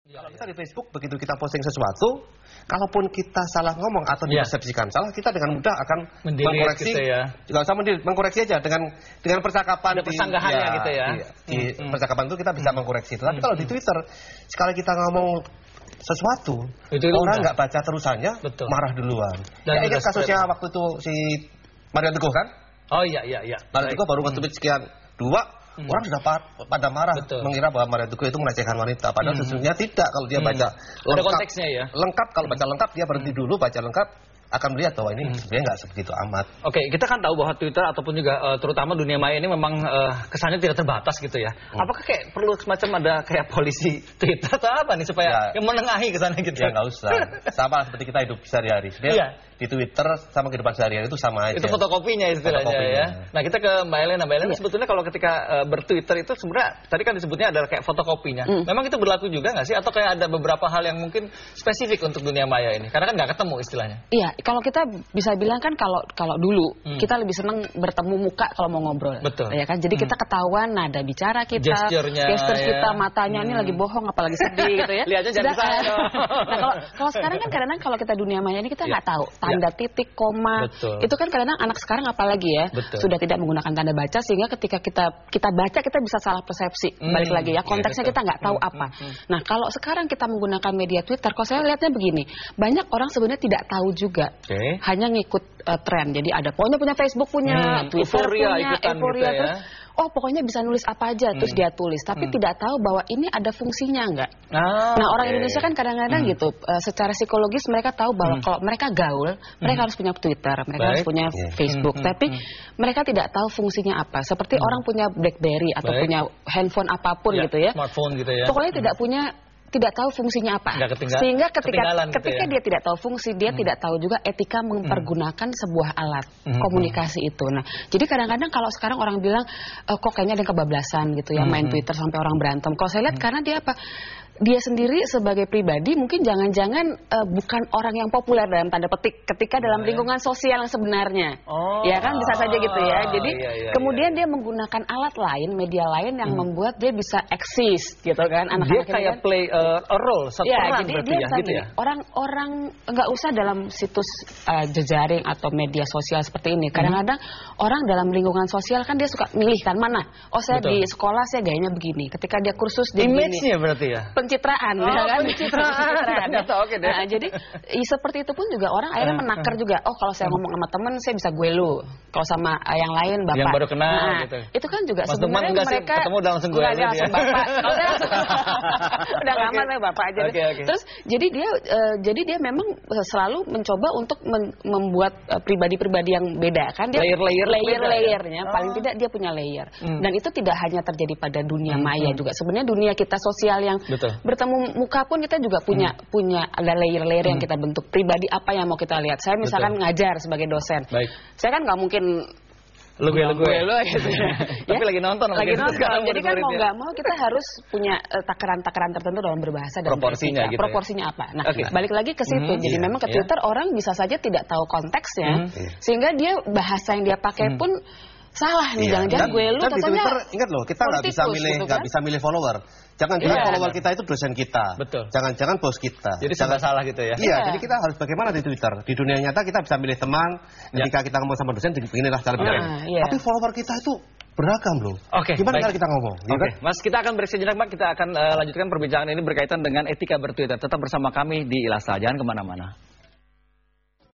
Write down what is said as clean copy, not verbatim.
Kalau kita di Facebook, begitu kita posting sesuatu, kalaupun kita salah ngomong atau dipersepsikan salah, kita dengan mudah akan mengkoreksi. Gitu ya. Nggak usah mengkoreksi aja dengan percakapan. Ada persanggahannya gitu ya. Di percakapan itu kita bisa mengkoreksi. Tapi kalau di Twitter, sekali kita ngomong sesuatu, itu orang nggak baca terusannya, marah duluan. Dan ingat kasusnya waktu itu si Mario Teguh kan? Oh iya. Mario Teguh baru nge-tweet sekian 2. Orang sudah pada marah, mengira bahwa Mario Teguh itu melecehkan wanita. Padahal sesungguhnya tidak. Kalau dia baca lengkap, konteksnya ya. Lengkap, kalau baca lengkap dia berhenti dulu, baca lengkap, akan melihat bahwa ini sebenarnya nggak sebegitu amat. Oke, kita kan tahu bahwa Twitter ataupun juga terutama dunia maya ini memang kesannya tidak terbatas gitu ya. Apakah kayak perlu semacam ada kayak polisi Twitter atau apa nih supaya yang menengahi kesana gitu? Ya nggak usah. Sama seperti kita hidup sehari-hari. Di Twitter sama kehidupan sehari-hari itu sama aja. Itu fotokopinya istilahnya ya. Nah kita ke Mbak Elena. Mbak Elena sebetulnya kalau ketika bertwitter itu sebenarnya tadi kan disebutnya adalah kayak fotokopinya. Memang itu berlaku juga nggak sih? Atau kayak ada beberapa hal yang mungkin spesifik untuk dunia maya ini? Karena kan nggak ketemu istilahnya. Iya, kalau kita bisa bilang kan kalau dulu kita lebih senang bertemu muka kalau mau ngobrol. Betul. Ya kan? Jadi kita ketahuan nada bicara kita, gesture kita, matanya ini lagi bohong apalagi sedih gitu ya. Lihatnya jangan salah. Nah, kalau sekarang kan kadang-kadang kalau kita dunia maya ini kita nggak tahu tanda titik, koma. Itu kan kadang-kadang anak sekarang apalagi ya sudah tidak menggunakan tanda baca sehingga ketika kita baca kita bisa salah persepsi. Balik lagi ya, konteksnya kita nggak tahu apa. Nah, kalau sekarang kita menggunakan media Twitter, kalau saya lihatnya begini, banyak orang sebenarnya tidak tahu juga. Hanya ngikut tren. Jadi ada punya Facebook punya, Twitter punya, euforia gitu terus oh pokoknya bisa nulis apa aja terus dia tulis tapi tidak tahu bahwa ini ada fungsinya enggak. Nah, orang Indonesia kan kadang-kadang gitu secara psikologis mereka tahu bahwa kalau mereka gaul, mereka harus punya Twitter, mereka harus punya Facebook, tapi mereka tidak tahu fungsinya apa. Seperti orang punya BlackBerry atau punya handphone apapun gitu ya. Smartphone gitu ya. Pokoknya tidak tahu fungsinya apa. Sehingga ketika dia tidak tahu fungsi, dia tidak tahu juga etika mempergunakan sebuah alat komunikasi itu. Nah, jadi kadang-kadang kalau sekarang orang bilang kok kayaknya ada yang kebablasan gitu ya main Twitter sampai orang berantem. Kalau saya lihat karena dia apa? Dia sendiri sebagai pribadi mungkin jangan-jangan bukan orang yang populer dalam tanda petik ketika dalam lingkungan sosial yang sebenarnya. Ya kan bisa saja gitu ya. Jadi kemudian dia menggunakan alat lain, media lain yang membuat dia bisa eksis gitu kan. Dia kayak play a role, satu peran jadi berarti dia ya gitu ya. Orang nggak usah dalam situs jejaring atau media sosial seperti ini. Kadang-kadang orang dalam lingkungan sosial kan dia suka milih kan mana. Oh saya di sekolah saya gayanya begini. Ketika dia kursus dia begini. Image-nya berarti ya. Pencitraan, pencitraan. Nah, jadi seperti itu pun juga orang akhirnya menakar juga. Oh kalau saya ngomong sama temen saya bisa gue lu. Kalau sama yang lain bapak. Yang baru kenal gitu. Itu kan juga sebenarnya mereka ketemu udah langsung gue lu dia. Bapak. Udah aman lah bapak aja. Terus jadi dia memang selalu mencoba untuk membuat pribadi-pribadi yang beda kan dia layer-layernya paling tidak dia punya layer. Dan itu tidak hanya terjadi pada dunia maya juga. Sebenarnya dunia kita sosial yang bertemu muka pun kita juga punya ada layer-layer yang kita bentuk. Pribadi apa yang mau kita lihat. Saya misalkan ngajar sebagai dosen. Saya kan nggak mungkin lu gitu. Tapi lagi nonton. Jadi kan mau nggak mau kita harus punya takaran-takaran tertentu dalam berbahasa dan proporsinya gitu. Proporsinya apa. Nah, balik lagi ke situ. Jadi memang ke Twitter orang bisa saja tidak tahu konteksnya sehingga dia bahasa yang dia pakai pun salah nih, jangan-jangan gue lu di Twitter ingat loh, kita nggak bisa milih follower. Jangan-jangan follower kita itu dosen kita. Jangan-jangan bos kita. Jadi serba salah gitu ya. Iya, jadi kita harus bagaimana di Twitter. Di dunia nyata kita bisa milih teman, ketika kita ngomong sama dosen beginilah cara bicara. Tapi follower kita itu beragam loh. Gimana cara kita ngomong? Mas, kita akan break sejenak, Mas. Kita akan lanjutkan perbincangan ini berkaitan dengan etika bertwitter. Tetap bersama kami di Ilasa, jangan kemana-mana.